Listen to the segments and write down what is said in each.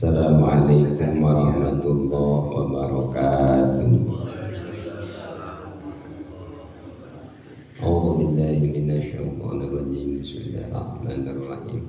Assalamualaikum warahmatullahi wabarakatuh. A'udzu billahi minasyaitonir rajim. Bismillahirrahmanirrahim.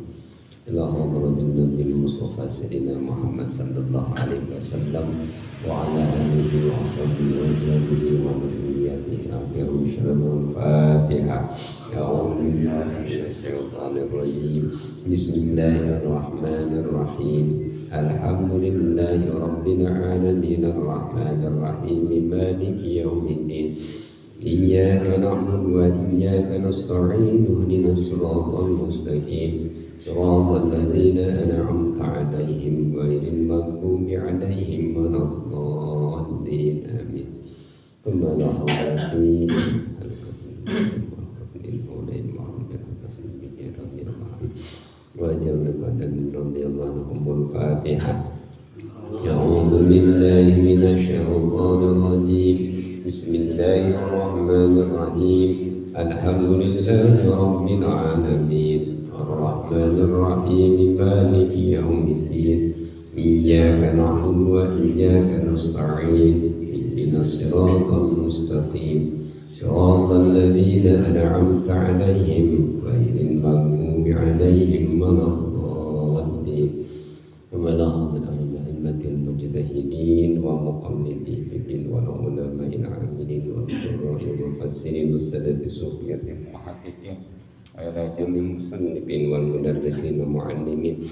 Allahumma bil Mustafa sayyidina Muhammad sallallahu alaihi wasallam wa ala alihi wa sahbihi wa ajma'in wa dzurriyyatihi akhiru syarrul Fatihah. A'udzu billahi minasyaitonir rajim. Bismillahirrahmanirrahim. Alhamdulillahi rabbil alamin arrahmanir rahim maliki yaumiddin. Iyyaka na'budu wa iyyaka nasta'in ihdinas siratal mustaqim siratal ladzina an'amta 'alaihim ghairil maghdubi 'alaihim waladdallin amin. Kembali A'udzu billahi minasyaitonir rajim. Bismillahirrahmanirrahim. Alhamdulillahi rabbil alamin. Arrahmanir rahim. Maliki yaumiddin. Iyyaka na'budu wa iyyaka nasta'in. Ihdinas siratal mustaqim. Siratal ladzina an'amta 'alaihim ghairil maghdubi 'alaihim waladdallin. Wabarakatuh a'immatil mujtahidin wa muqallidin bidin wa ulama'il 'amilin wa qurra'il mufassirin wassadati sufiyatin muhaqqiqin wa ila jamil musannifin wal mudarrisin wa mu'allimin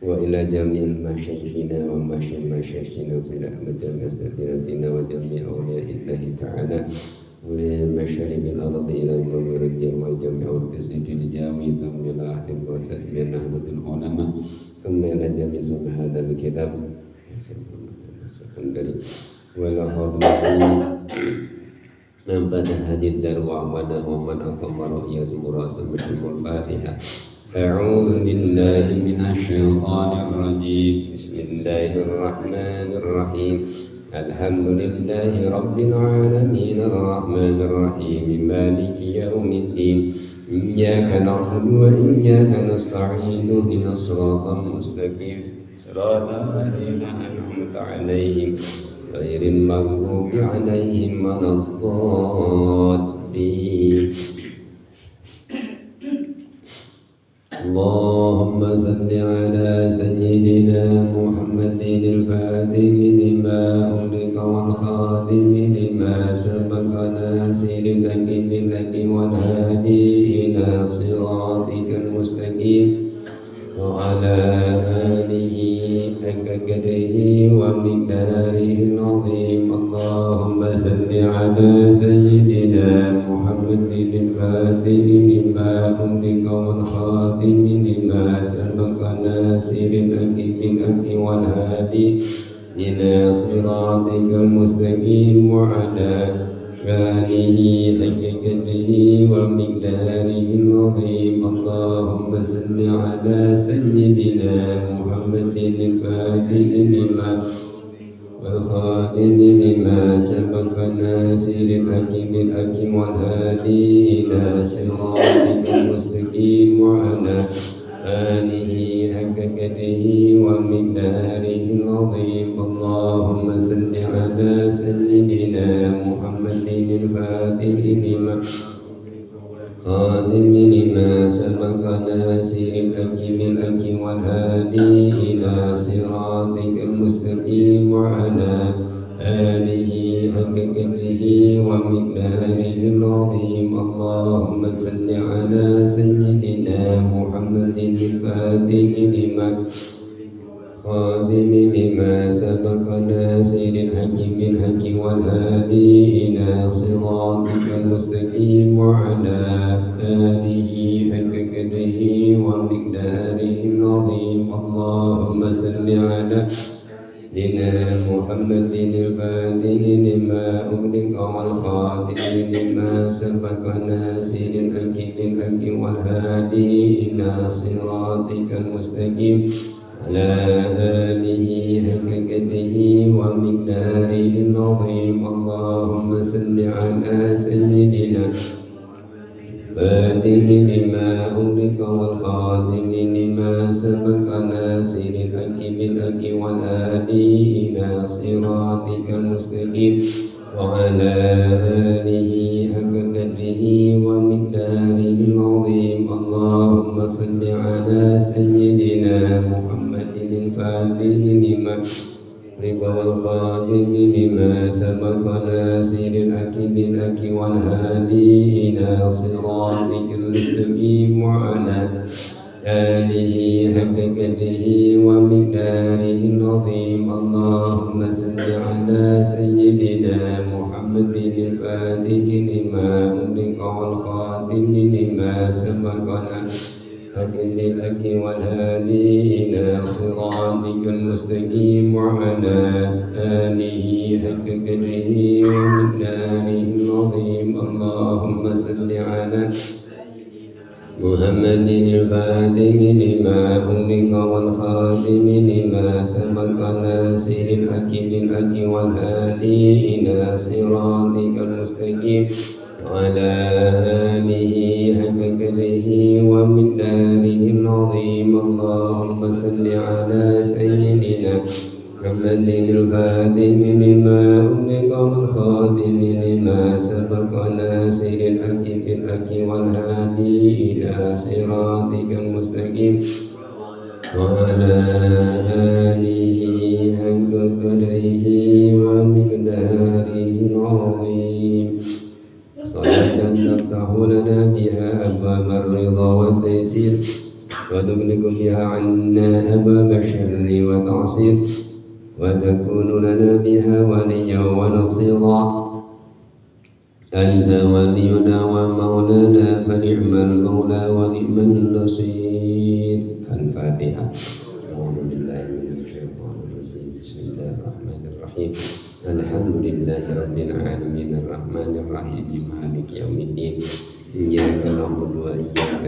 wa ila jamil masyayikhina wa masyayikhina fil ahmadil astadiratina wa jamil awliya'illahi ta'ala wa masyariqil ardi ila al-maghribi wa jami'ul tasjidil jawi thumma ila ahli proses bin nahdatul ulama thumma ila jami' subhanal kitab sekondari wala hadmati man pada hadid darwa wa man aqama ra'yat murasabatul fatihah. A'udzu billahi minasyaitonir rajim. Bismillahirrahmanirrahim. Alhamdulillahi rabbil alamin arrahmanir rahim maliki yaumiddin. Iyyaka na'budu wa iyyaka nasta'in ihdinas siratal mustaqim siratal ladzina an'amta 'alaihim ghairil maghdubi 'alaihim waladdallin. Allahumma salli ala sayyidina Muhammadin al-Fatih lima ughliqa wal khatim lima sabaqa nasiril haqqi bil haqqi wal hadi ila siratikal mustaqim wa ala alihi haqqa qadrihi wa miqdarihi al-'azim. Allahumma salli ala sayyidina Muhammadin al-Fatih lima ughliqa wal khatim lima sabaqa nasiril haqqi bil haqqi wal hadi ila siratikal mustaqim wa ala alihi haqqa qadrihi wa miqdarihi al-'azim. Allahumma salli ala sayyidina Muhammadin al-Fatih lima wal khatim lima sabaqa nasiril haqqi bil haqqi wal hadi ila siratikal mustaqim wa ala alihi haqqa qadrihi wa miqdarihi al-'azim. Allahumma salli ala sayyidina Muhammadin al-Fatih lima khatim lima sabaqa nasiril haqqi bil haqqi wal hadi ila siratikal mustaqim wa ala alihi haqqa qadrihi wa miqdarihi al-'azim. Allahumma salli ala sayyidina Muhammadin al-Fatih lima khatim lima sabaqa nasiril haqqi bil haqqi wal hadi ila siratikal mustaqim wa ala alihi haqqa qadrihi wa miqdarihi al-'azim. Allahumma salli ala sayyidina Muhammadin al-Fatih lima ughliqa wal khatim lima sabaqa nasiril haqqi bil haqqi wal hadi ila siratikal mustaqim ala alihi haqqa qadrihi wa miqdarihi al-'azim. Allahumma salli ala sayyidina الفاتح لما أغلق والخاتم لما سبق ناصر الحق بالحق والهادي إلى صراطك المستقيم وعلى آله حق قدره ومقداره العظيم. اللهم صل على سيدنا محمد الفاتح لما أغلق والخاتم لما سبق ناصر الحق بالحق والهادي إلى صراطك المستقيم وعلى آله حق قدره ومقداره العظيم. اللهم صل على سيدنا محمد الفاتح لما أغلق والخاتم لما سبق حق بالحق والهادي إلى صراطك المستقيم وعلى آله حق قدره ومقداره العظيم. اللهم صل على محمد الفاتح لما أغلق والخاتم لما سبق ناصر الحق بالحق والهادي إلى صراطك المستقيم وعلى آله حق قدره ومقداره العظيم. اللهم صل على سيدنا محمد الفاتح لما أغلق والخاتم لما سبق ناصر الحق بالحق والهادي إلى صراطك المستقيم وعلى آله حق قدره ومقداره العظيم. صلاة تفتح لنا بها أبواب الرضا والتيسير وتغلق بها عنا أبواب الشر والتعصير وتكون لنا بها وليا ونصيرا. أنت ولينا ومولانا فنعم المولى ونعم النصير. الفاتحة. أعوذ بالله من الشيطان الرجيم. بسم الله الرحمن الرحيم. الحمد لله رب العالمين الرحمن الرحيم مالك يوم الدين. إياك نعبد وإياك